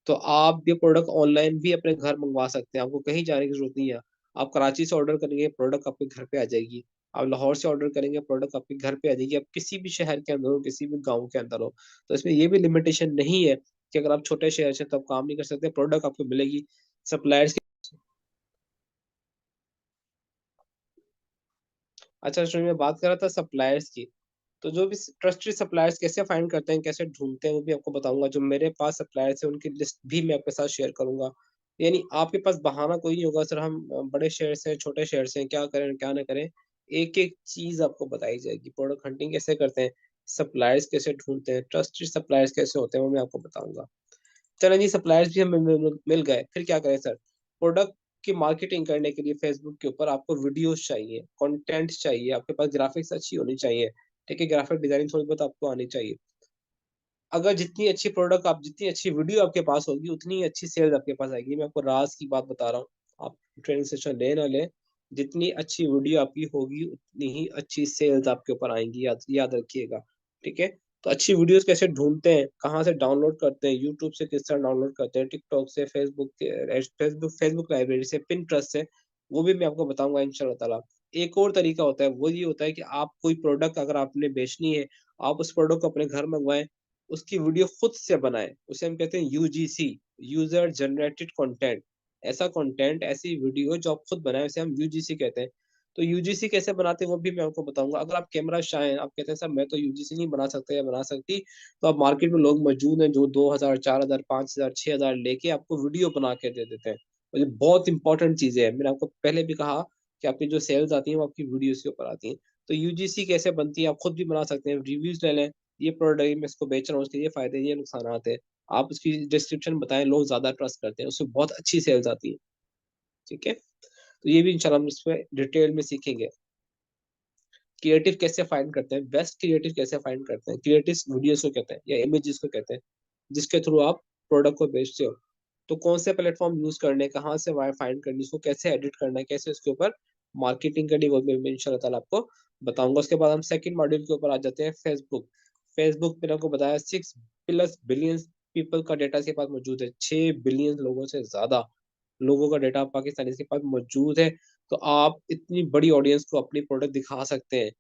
B: तो आप ये प्रोडक्ट ऑनलाइन भी अपने घर मंगवा सकते हैं, आपको कहीं जाने की जरूरत नहीं है। आप कराची से ऑर्डर करेंगे, प्रोडक्ट आपके घर पे आ जाएगी। आप लाहौर से ऑर्डर करेंगे, प्रोडक्ट आपके घर पे आ जाएगी। आप किसी भी शहर के अंदर हो, किसी भी गाँव के अंदर हो, तो इसमें ये भी लिमिटेशन नहीं है कि अगर आप छोटे शहर से, तो आप काम नहीं कर सकते, प्रोडक्ट आपको मिलेगी। सप्लायर्स की अच्छा, शुरू में बात कर रहा था सप्लायर्स की। तो जो भी ट्रस्टेड सप्लायर्स कैसे फाइंड करते हैं, कैसे ढूँढते हैं, वो भी आपको बताऊँगा। जो मेरे पास सप्लायर्स हैं, उनकी लिस्ट भी मैं आपके साथ शेयर करूँगा। यानी आपके पास बहाना कोई नहीं होगा, सर हम बड़े शहर से हैं, छोटे शहर से हैं, क्या करें, क्या ना करें? एक-एक चीज़ आपको बताई जाएगी। प्रोडक्ट हंटिंग कैसे करते हैं, सप्लायर्स कैसे ढूँढते हैं, ट्रस्टेड सप्लायर्स कैसे होते हैं, वो मैं आपको बताऊँगा। चलें जी, सप्लायर्स भी हमें मिल गए, फिर क्या करें सर? प्रोडक्ट की मार्केटिंग करने के लिए फेसबुक के ऊपर आपको वीडियोज़ चाहिए, कंटेंट चाहिए, आपके पास ग्राफ़िक्स अच्छी होनी चाहिए, ठीक है? ग्राफ़िक डिज़ाइनिंग थोड़ी बहुत आपको आनी चाहिए। अगर जितनी अच्छी प्रोडक्ट आप जितनी अच्छी वीडियो आपके पास होगी, उतनी ही अच्छी सेल्स आपके पास आएगी। मैं आपको राज़ की बात बता रहा हूँ, आप ट्रेनिंग सेशन लें ना लें, जितनी अच्छी वीडियो आपकी होगी, उतनी ही अच्छी सेल्स आपके ऊपर आएँगी, याद याद रखिएगा, ठीक है? तो अच्छी वीडियोज़ कैसे ढूँढते हैं, कहाँ से डाउनलोड करते हैं, यूट्यूब से किस तरह डाउनलोड करते हैं, टिकटॉक से, फेसबुक लाइब्रेरी से, पिंटरेस्ट से, वो भी मैं आपको बताऊँगा इंशाअल्लाह ताला। एक और तरीका होता है, वो ये होता है कि आप कोई प्रोडक्ट अगर आपने बेचनी है, आप उस प्रोडक्ट को अपने घर मँगवाएँ, उसकी वीडियो खुद से बनाएँ, उसे हम कहते हैं यूजीसी, यूज़र जनरेटेड कंटेंट। ऐसा कंटेंट, ऐसी वीडियो जो आप खुद बनाएँ, उसे हम यूजीसी कहते हैं। तो यूजीसी कैसे बनाते हैं, वो भी मैं आपको बताऊँगा। अगर आप कैमरा शाय हैं, आप कहते हैं सर मैं तो यूजीसी नहीं बना सकता या बना सकती, तो अब मार्केट में लोग मौजूद हैं जो 2000, 4000, 5000, 6000 लेके आपको वीडियो बना के दे देते हैं। और ये बहुत इंपॉर्टेंट चीज़ें हैं। मैंने आपको पहले भी कहा कि आपकी जो सेल्स आती हैं, वो आपकी वीडियोज़ के ऊपर आती हैं। तो यूजीसी कैसे बनती है, आप खुद भी बना सकते हैं। रिव्यूज़ ले लें, ये प्रोडक्ट मैं इसको बेच रहा हूँ, इसके ये फ़ायदे, ये नुकसानात हैं। आप उसकी डिस्क्रिप्शन बताएँ, लोग ज़्यादा ट्रस्ट करते हैं, उससे बहुत अच्छी सेल्स आती है, ठीक है? तो ये भी इंशाल्लाह हम इसमें डिटेल में सीखेंगे। क्रिएटिव कैसे फाइंड करते हैं, बेस्ट क्रिएटिव कैसे फाइंड करते हैं, क्रिएटिव वीडियोज़ को कहते हैं या इमेजेस को कहते हैं, जिसके थ्रू आप प्रोडक्ट को बेचते हो। तो कौन से प्लेटफ़ॉर्म यूज़ करने हैं, कहाँ से वाय फाइंड करनी है, उसको कैसे एडिट करना है, कैसे उसके ऊपर मार्केटिंग करनी है, वो भी मैं इंशाअल्लाह ताला आपको बताऊँगा। उसके बाद हम सेकंड मॉड्यूल के ऊपर आ जाते हैं, फेसबुक। फेसबुक मैंने आपको बताया 6 प्लस बिलियंस पीपल का डेटा इसके पास मौजूद है, 6 बिलियन लोगों से ज़्यादा लोगों का डेटा पाकिस्तानीज़ के पास मौजूद है। तो आप इतनी बड़ी ऑडियंस को अपनी प्रोडक्ट दिखा सकते हैं।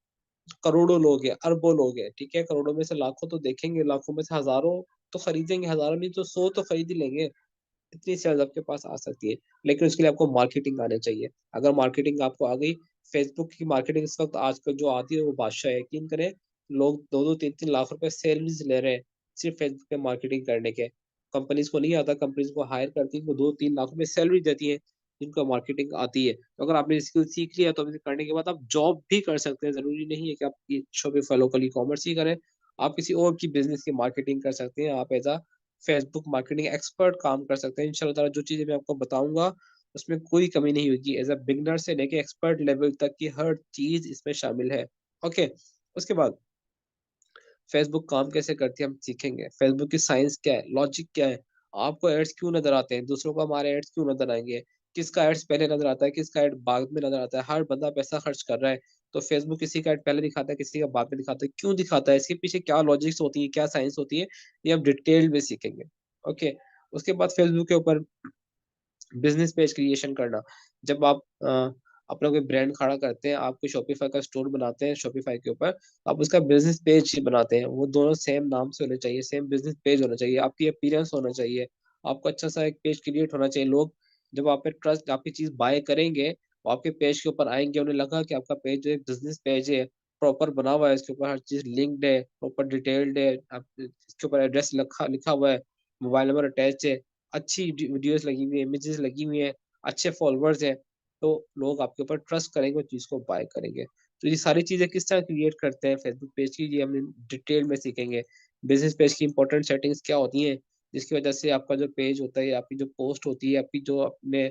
B: करोड़ों लोग हैं, अरबों लोग हैं, ठीक है? करोड़ों में से लाखों तो देखेंगे, लाखों में से हज़ारों तो खरीदेंगे, हज़ारों नहीं तो 100 तो खरीद ही लेंगे। इतनी सेल्स आपके पास आ सकती है, लेकिन उसके लिए आपको मार्केटिंग आनी चाहिए। अगर मार्केटिंग आपको आ गई, फेसबुक की मार्केटिंग इस वक़्त आजकल जो आती है वो बादशाह है, यकीन करें लोग 2-2 3-3 लाख रुपए सैलरीज़ ले रहे हैं, सिर्फ़ फेसबुक पे मार्केटिंग करने के। कंपनीज़ को नहीं आता, कंपनीज़ को हायर करती हैं, वो 2-3 लाख रुपए सैलरी देती हैं, जिनको मार्केटिंग आती है। तो अगर आपने स्किल सीख लिया, तो इसे करने के बाद आप जॉब भी कर सकते हैं, ज़रूरी नहीं है कि आप ये शॉपिफ़ाई लोकल ई-कॉमर्स ही करें। आप किसी और की बिज़नेस की मार्केटिंग कर सकते हैं, आप as a Facebook marketing expert काम कर सकते हैं। इंशाअल्लाह ताला जो चीज़ें मैं आपको बताऊँगा, उसमें कोई कमी नहीं होगी। एज़ अ बिगिनर से लेके एक्सपर्ट लेवल तक की हर चीज़ इसमें शामिल है। ओके, उसके बाद फेसबुक काम कैसे करती है हम सीखेंगे। फेसबुक की साइंस क्या है, लॉजिक क्या है, आपको एड्स क्यों नज़र आते हैं, दूसरों को हमारे एड्स क्यों नज़र आएँगे, किसका एड्स पहले नज़र आता है, किसका एड बाद में नज़र आता है, हर बंदा पैसा खर्च कर रहा है, तो फेसबुक किसी का एड पहले दिखाता है, किसी का बाद में दिखाता है, क्यों दिखाता है, इसके पीछे क्या लॉजिक्स होती है, क्या साइंस होती है, ये हम डिटेल में सीखेंगे। ओके, उसके बाद फेसबुक के ऊपर बिज़नेस पेज क्रिएशन करना। जब आप अपना कोई ब्रांड खड़ा करते हैं, आप कोई शॉपिफ़ाई का स्टोर बनाते हैं शॉपिफ़ाई के ऊपर, आप उसका बिज़नेस पेज ही बनाते हैं। वो दोनों सेम नाम से होने चाहिए, सेम बिज़नेस पेज होना चाहिए, आपकी अपीयरेंस होना चाहिए, आपको अच्छा-सा एक पेज क्रिएट होना चाहिए। लोग जब आप पे ट्रस्ट आपकी चीज़ बाय करेंगे, वो आपके पेज के ऊपर आएँगे, उन्हें लगा कि आपका पेज जो है एक बिज़नेस पेज है, प्रॉपर बना हुआ है, इसके ऊपर हर चीज़ लिंक्ड है, प्रॉपर डिटेल्ड है, आप इसके ऊपर एड्रेस लिखा लिखा हुआ है, मोबाइल नंबर अटैच्ड है। अच्छी वीडियोज़ लगी हुई है, इमेजेस लगी हुई हैं, अच्छे फॉलोवर्स हैं, तो लोग आपके ऊपर ट्रस्ट करेंगे, उस चीज़ को बाय करेंगे। तो ये सारी चीज़ें किस तरह क्रिएट करते हैं फेसबुक पेज की, ये हम डिटेल में सीखेंगे। बिज़नेस पेज की इंपॉर्टेंट सेटिंग्स क्या होती हैं, जिसकी वजह से आपका जो पेज होता है, आपकी जो पोस्ट होती है, आपकी जो आपने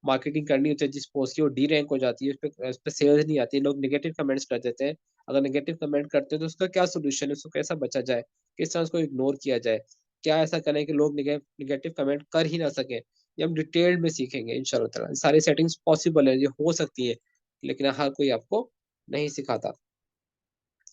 B: मार्केटिंग करनी होती है जिस पोस्ट की, वो डी रैंक हो जाती है, उस पे सेल्स नहीं आती है, लोग नेगेटिव कमेंट्स कर देते हैं। अगर नेगेटिव कमेंट करते हैं, तो उसका क्या सॉल्यूशन है, उसको कैसा बचा जाए? किस तरह उसको इग्नोर किया जाए? क्या ऐसा करें कि लोग नेगेटिव कमेंट कर ही ना सकें? ये हम डिटेल में सीखेंगे इंशाल्लाह ताला। सारी सेटिंग्स पॉसिबल है, ये हो सकती है, लेकिन हर कोई आपको नहीं सिखाता।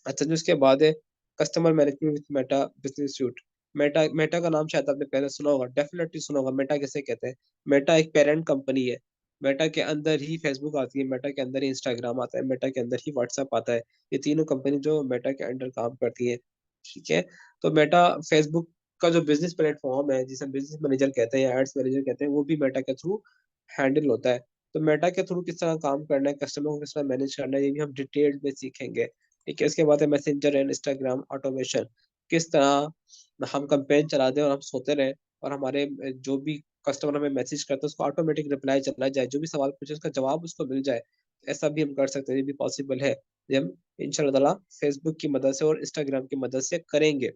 B: अच्छा, जो इसके बाद है customer management with Meta business suit. Meta Meta का नाम शायद आपने पहले सुना होगा, डेफिनेटली सुना होगा। मेटा किसे कहते हैं? मेटा एक पेरेंट कंपनी है। मेटा के अंदर ही फेसबुक आती है, मेटा के अंदर ही इंस्टाग्राम आता है, मेटा के अंदर ही व्हाट्सएप आता है। ये तीनों कंपनी जो मेटा के अंडर काम करती है, ठीक है? तो मेटा फेसबुक का जो बिजनेस प्लेटफॉर्म है, जिसे बिजनेस मैनेजर कहते हैं या एड्स मैनेजर कहते हैं, वो भी मेटा के थ्रू हैंडल होता है। तो मेटा के थ्रू किस तरह काम करना है, कस्टमर को किस तरह मैनेज करना है, ये भी हम डिटेल में सीखेंगे। ठीक है, इसके बाद है मैसेंजर एंड इंस्टाग्राम ऑटोमेशन। किस तरह हम कैंपेन चला दें और हम सोते रहें और हमारे जो भी कस्टमर हमें मैसेज करता है उसको ऑटोमेटिक रिप्लाई चला जाए, जो भी सवाल पूछे उसका जवाब उसको मिल जाए। ऐसा भी हम कर सकते हैं, ये भी पॉसिबल है। ये हम इंशाल्लाह ताला फेसबुक की मदद से और इंस्टाग्राम की मदद से करेंगे।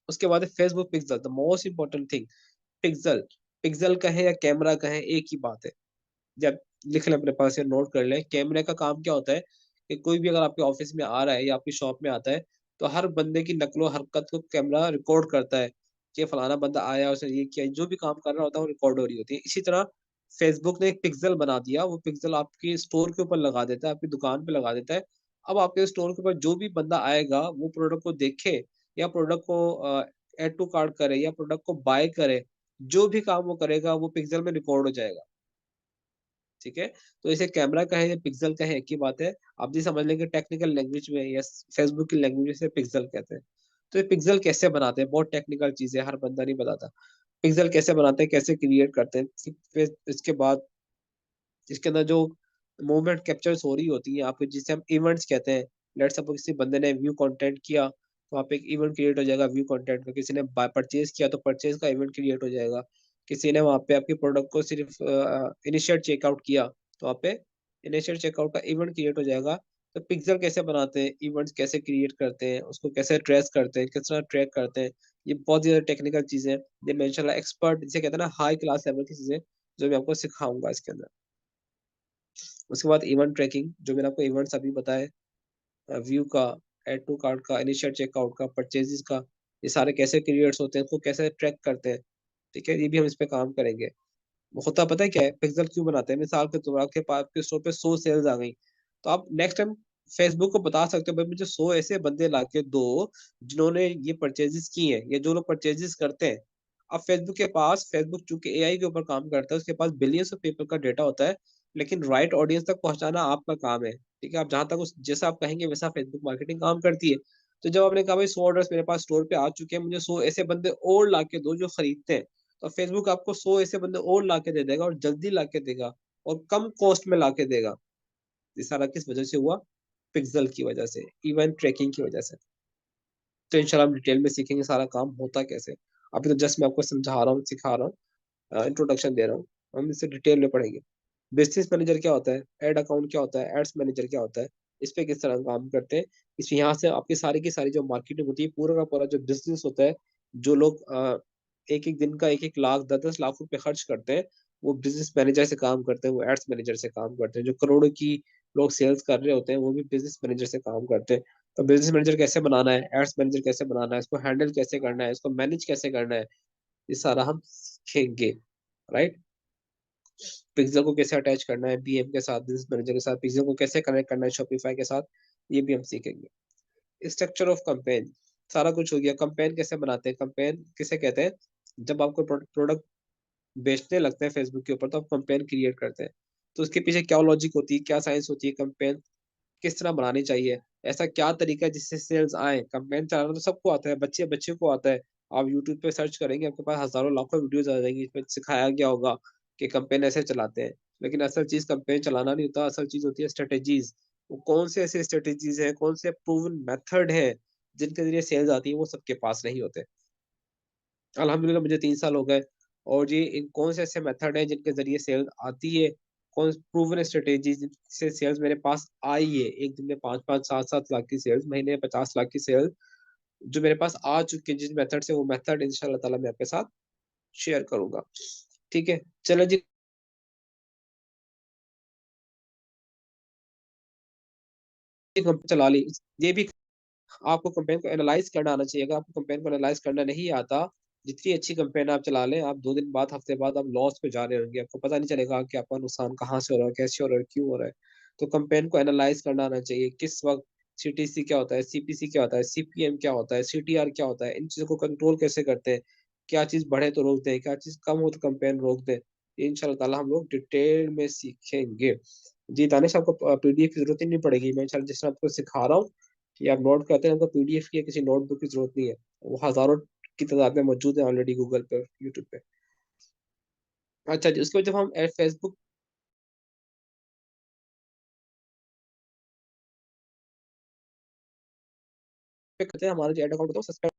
B: उसके बाद है Facebook pixel, the most important thing. Pixel, pixel कहें या कैमरा कहें, एक ही बात है। जब लिख लें अपने पास या नोट कर लें, कैमरे का काम क्या होता है कि कोई भी अगर आपके ऑफिस में आ रहा है या आपकी शॉप में आता है, तो हर बंदे की नकलो-हरकत को कैमरा रिकॉर्ड करता है कि फलाना बंदा आया, उसने ये किया, जो भी काम कर रहा होता है वो रिकॉर्ड हो रही होती है। इसी तरह फेसबुक ने एक पिक्सेल बना दिया, वो पिक्सेल आपके स्टोर के ऊपर लगा देता है, आपकी दुकान पे लगा देता है। अब आपके स्टोर के ऊपर जो भी बंदा आएगा, वो प्रोडक्ट को देखे या प्रोडक्ट को ऐड टू कार्ट करे या प्रोडक्ट को बाय करे, जो भी काम वो करेगा, वो पिक्सेल में रिकॉर्ड हो जाएगा। ठीक है? तो इसे कैमरा कहें या पिक्सेल कहें, एक ही बात है। आप ये समझ लें कि टेक्निकल लैंग्वेज में या फेसबुक की लैंग्वेज में इसे पिक्सेल कहते हैं। तो ये पिक्सेल कैसे बनाते हैं? बहुत टेक्निकल चीज़ है, हर बंदा नहीं बताता। पिक्सेल कैसे बनाते हैं, कैसे क्रिएट करते हैं? फिर इसके बाद इसके अंदर जो मूवमेंट कैप्चर्स हो रही होती हैं, आपके जिसे हम इवेंट्स कहते हैं। लेट्स सपोज़ किसी बंदे ने व्यू कंटेंट किया, तो वहाँ पे एक इवेंट क्रिएट हो जाएगा व्यू कंटेंट का। किसी ने बाय परचेज़ किया, तो परचेज़ का इवेंट क्रिएट हो जाएगा। किसी ने वहाँ पे आपके प्रोडक्ट को सिर्फ़ इनिशिएट चेकआउट किया, तो वहाँ पे इनिशिएट चेकआउट का इवेंट क्रिएट हो जाएगा। तो पिक्सेल कैसे बनाते हैं, इवेंट्स कैसे क्रिएट करते हैं, उसको कैसे ट्रेस करते हैं, किस तरह ट्रैक करते हैं, ये बहुत ज़्यादा टेक्निकल चीज़ें हैं। ये मैं इंशाल्लाह एक्सपर्ट जिसे कहते हैं ना हाई क्लास लेवल की चीज़ें, जो मैं आपको सिखाऊँगा इसके अंदर। उसके बाद इवेंट ट्रैकिंग, जो मैंने आपको इवेंट्स अभी बताए, व्यू का, ऐड टू कार्ट का, इनिशिएट चेकआउट का, परचेज़ेज़ का, ये सारे कैसे क्रिएट्स होते हैं, उसको कैसे ट्रैक करते हैं, ठीक है? ये भी हम इस पे काम करेंगे। होता पता है क्या है? पिक्सेल क्यों बनाते हैं? मिसाल के तौर आपके पास आपके स्टोर पे 100 सेल्स आ गई, तो आप नेक्स्ट टाइम फेसबुक को बता सकते हो भाई मुझे 100 ऐसे बंदे लाके दो, जिन्होंने ये परचेज़ेज़ की हैं या जो लोग परचेज़ेज़ करते हैं। अब फेसबुक चूँकि एआई के ऊपर काम करता है, उसके पास बिलियंस ऑफ पीपल का डेटा होता है, लेकिन राइट ऑडियंस तक पहुँचाना आपका काम है, ठीक है? आप जहाँ तक उस जैसा आप कहेंगे वैसा फेसबुक मार्केटिंग काम करती है। तो जब आपने कहा भाई 100 ऑर्डर्स मेरे पास स्टोर पे आ चुके हैं, मुझे 100 ऐसे बंदे और लाके दो जो खरीदते हैं। तो फेसबुक आपको 100 ऐसे बंदे और लाके दे देगा और जल्दी लाके देगा और कम कॉस्ट में लाके देगा। ये सारा किस वजह से हुआ? पिक्सेल की वजह से, इवेंट ट्रैकिंग की वजह से। तो इंशाल्लाह हम डिटेल में सीखेंगे सारा काम होता कैसे। अभी तो जस्ट मैं आपको समझा रहा हूँ, सिखा रहा हूँ, इंट्रोडक्शन दे रहा हूँ। हम इसे डिटेल में पढ़ेंगे। बिज़नेस मैनेजर क्या होता है? एड अकाउंट क्या होता है? एड्स मैनेजर क्या होता है? इस पे किस तरह काम करते हैं? इस यहाँ से आपकी सारी की सारी जो मार्केटिंग होती है, पूरा का पूरा जो बिज़नेस होता है, जो लोग एक-एक दिन का 1-1 लाख, 10-10 लाख रुपए खर्च करते हैं, वो बिज़नेस मैनेजर से काम करते हैं, वो एड्स मैनेजर से काम करते हैं। जो करोड़ों की लोग सेल्स कर रहे होते हैं, वो भी बिज़नेस मैनेजर से काम करते हैं। तो बिज़नेस मैनेजर कैसे बनाना है? एड्स मैनेजर कैसे बनाना है? इसको हैंडल कैसे करना है? इसको मैनेज कैसे करना है? ये सारा हम सीखेंगे, राइट? पिक्सेल को कैसे अटैच करना है बीएम के साथ, बिज़नेस मैनेजर के साथ, पिक्सेल को कैसे कनेक्ट करना है शॉपिफाई के साथ, ये भी हम सीखेंगे। स्ट्रक्चर ऑफ कैम्पेन, सारा कुछ हो गया। कैम्पेन कैसे बनाते हैं? कैम्पेन किसे कहते हैं? जब आपको प्रोडक्ट बेचने लगते हैं फेसबुक के ऊपर, तो आप कैम्पेन क्रिएट करते हैं। तो उसके पीछे क्या लॉजिक होती है, क्या साइंस होती है, कैम्पेन किस तरह बनानी चाहिए? ऐसा क्या तरीका है जिससे सेल्स आएँ? कैम्पेन चलाना तो सबको आता है, बच्चे-बच्चे को आता है। आप यूट्यूब पे सर्च करेंगे, आपके पास हज़ारों लाखों वीडियोज़ आ जाएँगी, इसमें सिखाया गया होगा कि कैम्पेन ऐसे चलाते हैं। लेकिन असल चीज़ कैम्पेन चलाना नहीं होता, असल चीज़ होती है स्ट्रैटेजीज़। वो कौन से ऐसे स्ट्रैटेजीज़ हैं, कौन से प्रूवन मेथड हैं, जिनके ज़रिए सेल्स आती है, वो सबके पास नहीं होते। अल्हम्दुलिल्लाह मुझे 3 साल हो गए और ये इन कौन से ऐसे मेथड हैं जिनके ज़रिए सेल्स आती है, कौन प्रूवन स्ट्रैटेजीज़ जिससे सेल्स मेरे पास आई है। एक दिन में 5-5, 7-7 लाख की सेल्स, महीने में 50 लाख की सेल्स जो मेरे पास आ चुकी है जिस मेथड से, वो मेथड इंशाअल्लाह ताला मैं आपके साथ शेयर करूँगा। ठीक है? चलो जी, चला ली। ये भी आपको कंपेन को एनालाइज़ करना आना चाहिए। अगर आपको कंपेन को एनालाइज़ करना नहीं आता, जितनी अच्छी कैंपेन आप चला लें, आप 2 दिन बाद, हफ्ते बाद आप लॉस में जा रहे होंगे। आपको पता नहीं चलेगा कि आपका नुकसान कहाँ से हो रहा है, कैसे हो रहा है, क्यों हो रहा है। तो कैंपेन को एनालाइज़ करना आना चाहिए, किस वक़्त सीटीसी क्या होता है, सीपीसी क्या होता है, सीपीएम क्या होता है, सीटीआर क्या होता है, इन चीज़ों को कंट्रोल कैसे करते हैं, क्या चीज़ बढ़े तो रोक दें, क्या चीज़ कम हो तो कैंपेन रोक दें। इंशाअल्लाह ताला हम लोग डिटेल में सीखेंगे। जी, दानिश आपको पीडीएफ की ज़रूरत ही नहीं पड़ेगी। मैं इंशाअल्लाह जिस तरह आपको सिखा रहा हूँ कि आप नोट करते हैं, आपको पीडीएफ की या किसी नोटबुक की ज़रूरत नहीं है। वो हज़ारों की तादाद में मौजूद है ऑलरेडी गूगल पे, यूट्यूब पे। अच्छा जी, उसके बाद जब हम फेसबुक पे करते हैं, हमारा जो ऐड अकाउंट होता है वो सस्पेंड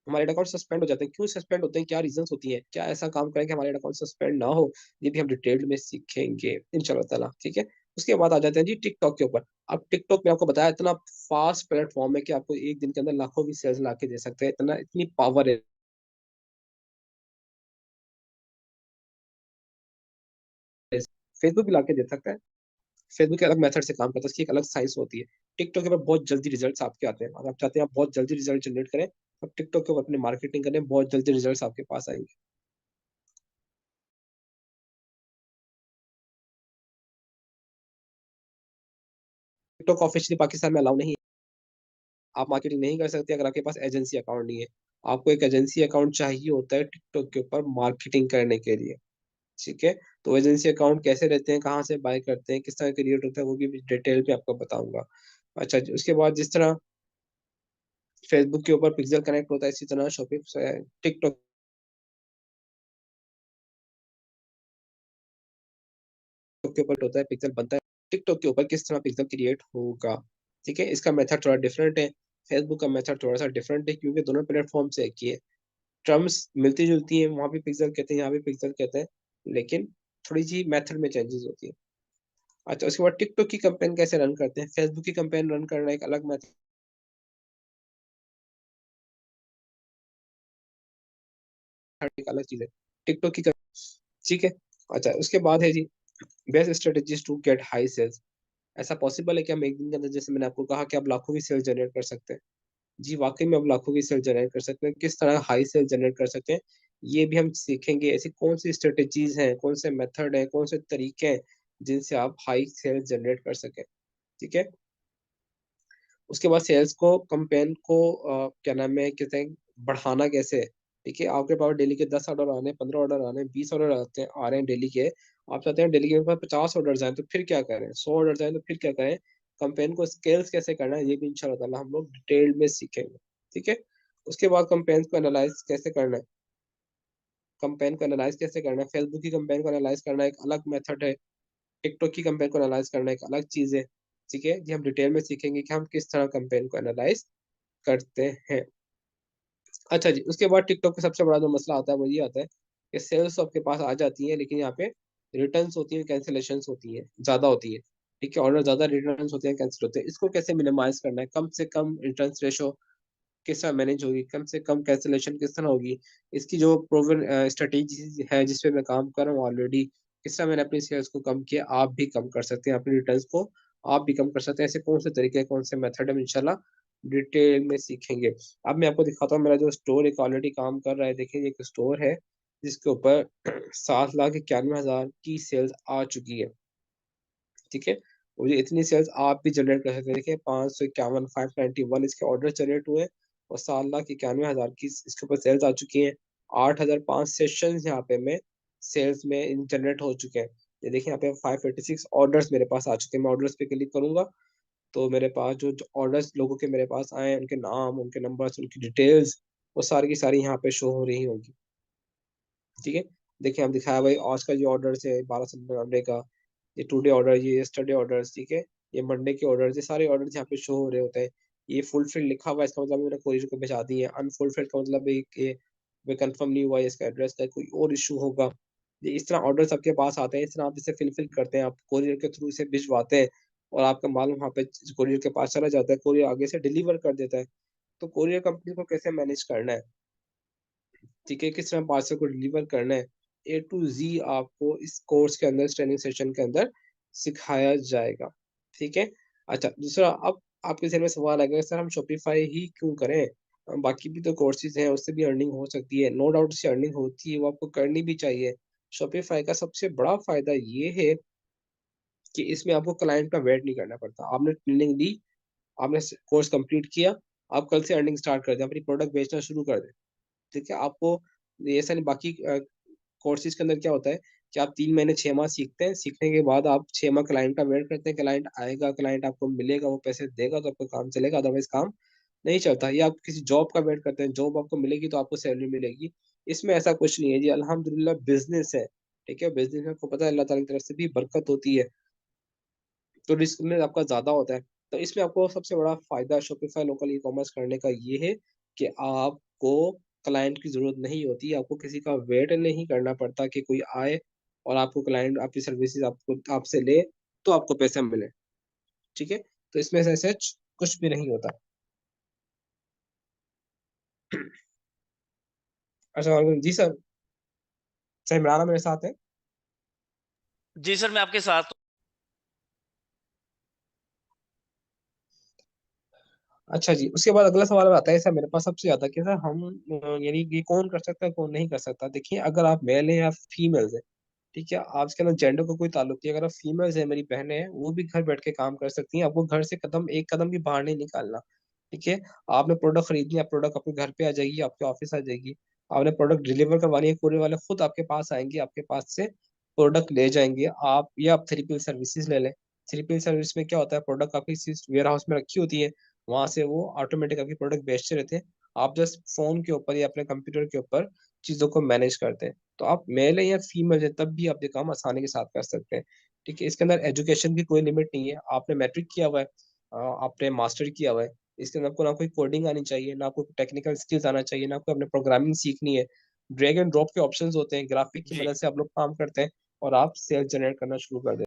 B: हमारे ऐड अकाउंट सस्पेंड हो जाते हैं। क्यों सस्पेंड होते हैं? क्या रीज़न्स होती हैं? क्या ऐसा काम करें कि हमारे ऐड अकाउंट सस्पेंड ना हो? ये भी हम डिटेल्ड में सीखेंगे इंशाअल्लाह ताला, ठीक है? उसके बाद आ जाते हैं जी टिकटॉक के ऊपर। अब टिकटॉक में आपको बताया इतना फ़ास्ट प्लेटफ़ॉर्म है कि आपको एक दिन के अंदर लाखों की सेल्स ला के दे सकता है। इतना इतनी पावर है। फेसबुक भी ला के दे सकता है। फेसबुक के अलग मेथड से काम करता है, उसकी एक अलग साइंस होती है। टिकटॉक के ऊपर बहुत जल्दी रिजल्ट्स आपके आते हैं। अगर आप चाहते हैं आप बहुत जल्दी रिजल्ट जनरेट करें, आप टिकटॉक के ऊपर अपनी मार्केटिंग करें, बहुत जल्दी रिजल्ट्स आपके पास आएँगे। टिकटॉक ऑफ़िशियली पाकिस्तान में अलाउ नहीं है। आप मार्केटिंग नहीं कर सकते अगर आपके पास एजेंसी अकाउंट नहीं है। आपको एक एजेंसी अकाउंट चाहिए होता है टिकटॉक के ऊपर मार्केटिंग करने के लिए, ठीक है? तो एजेंसी अकाउंट कैसे रहते हैं, कहाँ से बाय करते हैं, किस तरह क्रिएट होता है, वो भी डिटेल में आपको बताऊँगा। अच्छा जी, उसके बाद जिस तरह फेसबुक के ऊपर पिक्सेल कनेक्ट होता है, इसी तरह टिकटॉक के ऊपर होता है, पिक्सेल बनता है। टिकटॉक के ऊपर किस तरह पिक्सेल क्रिएट होगा, ठीक है? इसका मेथड थोड़ा डिफरेंट है। फेसबुक का मेथड थोड़ा-सा डिफरेंट है क्योंकि दोनों प्लेटफ़ॉर्म से एक ही है। टर्म्स मिलती-जुलती हैं, वहाँ भी पिक्सेल कहते हैं, यहाँ भी पिक्सेल कहते हैं, लेकिन थोड़ी-सी मेथड में चेंजेज़ होती है। अच्छा, उसके बाद टिकटॉक की कैंपेन कैसे रन करते हैं? फेसबुक की कैंपेन रन करना एक अलग मेथड एक अलग चीज़ है। टिकटॉक की ठीक है? अच्छा, उसके बाद है जी best strategies to get high sales. ऐसा पॉसिबल है कि हम एक दिन के अंदर जैसे मैंने आपको कहा कि आप लाखों की सेल जनरेट कर सकते हैं। जी, वाक़ई में आप लाखों की सेल जनरेट कर सकते हैं। किस तरह हाई सेल जनरेट कर सकते हैं, ये भी हम सीखेंगे। ऐसी कौन-सी स्ट्रैटेजीज़ हैं, कौन से मेथड हैं, कौन से तरीके हैं, जिनसे आप हाई सेल जनरेट कर सकें, ठीक है? उसके बाद सेल्स को कैंपेन को क्या नाम है कहते हैं बढ़ाना कैसे है, ठीक है? आपके पास डेली के 10 ऑर्डर आने हैं, 15 ऑर्डर आने हैं, 20 ऑर्डर आते हैं आ रहे हैं डेली के। आप चाहते हैं डेली के पास 50 ऑर्डर्स आएँ, तो फिर क्या करें? 100 ऑर्डर्स आएँ, तो फिर क्या करें? कैंपेन को स्केल्स कैसे करना है, ये भी इंशाअल्लाह ताला हम लोग डिटेल में सीखेंगे, ठीक है? उसके बाद कैंपेन्स को एनालाइज़ कैसे करना है? कैंपेन को एनालाइज़ कैसे करना है? फेसबुक की कैंपेन को एनालाइज़ करना एक अलग मेथड है, टिकटॉक की कैंपेन को एनालाइज़ करना एक अलग चीज़ है, ठीक है? ये हम डिटेल में सीखेंगे कि हम किस तरह कैंपेन को एनालाइज़ करते हैं। अच्छा जी, उसके बाद टिकटॉक का सबसे बड़ा जो मसला आता है वो ये आता है कि सेल्स तो आपके पास आ जाती हैं लेकिन यहाँ पे रिटर्न्स होती हैं, कैंसलेशंस होती हैं, ज़्यादा होती हैं। ठीक है? ऑर्डर ज़्यादा रिटर्न्स होते हैं, कैंसल होते हैं। इसको कैसे मिनिमाइज़ करना है? कम से कम रिटर्न्स रेशो किस तरह मैनेज होगी? कम से कम कैंसलेशन किस तरह होगी? इसकी जो प्रूवन स्ट्रैटेजीज़ है जिस पे मैं काम कर रहा हूँ ऑलरेडी, किस तरह मैंने अपनी सेल्स को कम किया, आप भी कम कर सकते हैं, अपनी रिटर्न्स को आप भी कम कर सकते हैं। ऐसे कौन से तरीके, कौन से मेथड हम इंशाल्लाह डिटेल में सीखेंगे। अब मैं आपको दिखाता हूँ मेरा जो स्टोर एक ऑलरेडी काम कर रहा है। देखिए, ये एक स्टोर है जिसके ऊपर 7,91,000 की सेल्स आ चुकी है। ठीक है? और ये इतनी सेल्स आप भी जनरेट कर सकते हैं। देखिए 551 591 इसके ऑर्डर जनरेट हुए और 7,91,000 की इसके ऊपर सेल्स आ चुकी हैं। 8,005 सेशंस यहाँ पे में सेल्स में इन जनरेट हो चुके हैं। ये देखिए यहाँ पे 586 ऑर्डर्स मेरे पास आ चुके हैं। मैं ऑर्डर्स पे क्लिक करूँगा तो मेरे पास जो ऑर्डर्स लोगों के मेरे पास आए हैं, उनके नाम, उनके नंबर्स, उनकी डिटेल्स वो सारी की सारी यहाँ पे शो हो रही होंगी। ठीक है? देखिए यहाँ दिखाया भाई आज का जो ऑर्डर्स है 1299 का, ये टुडे ऑर्डर, ये यस्टरडे ऑर्डर्स, ठीक है? ये मंडे के ऑर्डर्स, ये सारे ऑर्डर्स यहाँ पे शो हो रहे होते हैं। ये फुलफिल लिखा हुआ है इसका मतलब मैंने कोरियर को भिजा दी है। अनफुलफिल्ड का मतलब है कि ये कन्फर्म नहीं हुआ है, इसका एड्रेस का कोई और इश्यू होगा। ये इस तरह ऑर्डर्स आपके पास आते हैं, इस तरह आप इसे फिल करते हैं, आप कोरियर के थ्रू इसे भिजवाते हैं और आपका माल वहाँ पे कोरियर के पास चला जाता है, कोरियर आगे से डिलीवर कर देता है। तो कोरियर कंपनी को कैसे मैनेज करना है? ठीक है, किस तरह पार्सल को डिलीवर करना है, ए टू ज़ी आपको इस कोर्स के अंदर, इस ट्रेनिंग सेशन के अंदर सिखाया जाएगा, ठीक है? अच्छा, दूसरा अब आपके ज़हन में सवाल आएगा सर हम शॉपिफ़ाई ही क्यों करें? बाकी भी तो कोर्सेज़ हैं, उससे भी अर्निंग हो सकती है। नो डाउट उससे अर्निंग होती है, वो आपको करनी भी चाहिए। शॉपिफ़ाई का सबसे बड़ा फ़ायदा ये है कि इसमें आपको क्लाइंट का वेट नहीं करना पड़ता। आपने ट्रेनिंग ली, आपने स कोर्स कंप्लीट किया, आप कल से अर्निंग स्टार्ट कर दें, अपनी प्रोडक्ट बेचना शुरू कर दें। ठीक है? आपको ये ऐसा नहीं बाकी कोर्सेज़ के अंदर क्या होता है कि आप 3 महीने, 6 माह सीखते हैं, सीखने के बाद आप 6 माह क्लाइंट का वेट करते हैं, क्लाइंट आएगा, क्लाइंट आपको मिलेगा, वो पैसे देगा तो आपका काम चलेगा, अदरवाइज़ काम नहीं चलता। या आप किसी जॉब का वेट करते हैं, जॉब आपको मिलेगी तो आपको सैलरी मिलेगी। इसमें ऐसा कुछ नहीं है जी, अल्हम्दुलिल्लाह बिज़नेस है, ठीक है? बिज़नेस में आपको पता है अल्लाह ताला की तरफ से भी बरकत होती है, तो रिस्क में आपका ज़्यादा होता है। तो इसमें आपको सबसे बड़ा फ़ायदा शॉपिफ़ाई लोकल ई-कॉमर्स करने का ये है कि आपको क्लाइंट की ज़रूरत नहीं होती, आपको किसी का वेट नहीं करना पड़ता कि कोई आए और आपको क्लाइंट आपकी सर्विसेज़ आपको आपसे ले, तो आपको पैसा मिले, ठीक है? तो इसमें ऐसा सच कुछ भी नहीं होता। अच्छा और जी सर, सर इमरान मेरे साथ हैं?
A: जी सर, मैं आपके साथ।
B: अच्छा जी, उसके बाद अगला सवाल आता है सर मेरे पास सबसे ज़्यादा कि सर हम यानी ये कौन कर सकता है, कौन नहीं कर सकता? देखिए अगर आप मेल हैं या फीमेल्स हैं, ठीक है? आज के अंदर जेंडर का कोई ताल्लुक नहीं है, अगर आप फीमेल्स हैं, मेरी बहनें हैं, वो भी घर बैठ के काम कर सकती हैं, आपको घर से कदम एक कदम भी बाहर नहीं निकालना, ठीक है? आपने प्रोडक्ट खरीदनी है, प्रोडक्ट आपके घर पे आ जाएगी, आपके ऑफ़िस आ जाएगी। आपने प्रोडक्ट डिलीवर करवानी है, कोरियर वाले खुद आपके पास आएँगे, आपके पास से प्रोडक्ट ले जाएँगे। आप या आप 3PL सर्विसेज़ ले लें। 3PL सर्विस में क्या होता है, प्रोडक्ट आपकी किसी वेयरहाउस में रखी होती है, वहाँ से वो ऑटोमेटिक आपकी प्रोडक्ट बेचते रहते हैं। आप जस्ट फ़ोन के ऊपर या अपने कंप्यूटर के ऊपर चीज़ों को मैनेज करते हैं। तो आप मेल हैं या फीमेल हैं, तब भी आप ये काम आसानी के साथ कर सकते हैं। ठीक है? इसके अंदर एजुकेशन की कोई लिमिट नहीं है। आपने मैट्रिक किया हुआ है आपने मास्टर किया हुआ है। इसके अंदर आपको ना कोई कोडिंग आनी चाहिए, ना कोई टेक्निकल स्किल्स आना चाहिए, ना कोई आपने प्रोग्रामिंग सीखनी है। ड्रैग एंड ड्रॉप के ऑप्शंस होते हैं, ग्राफ़िक की
A: जी।
B: मदद से आप लोग काम करते हैं और आप सेल्स जनरेट करना शुरू कर देते हैं।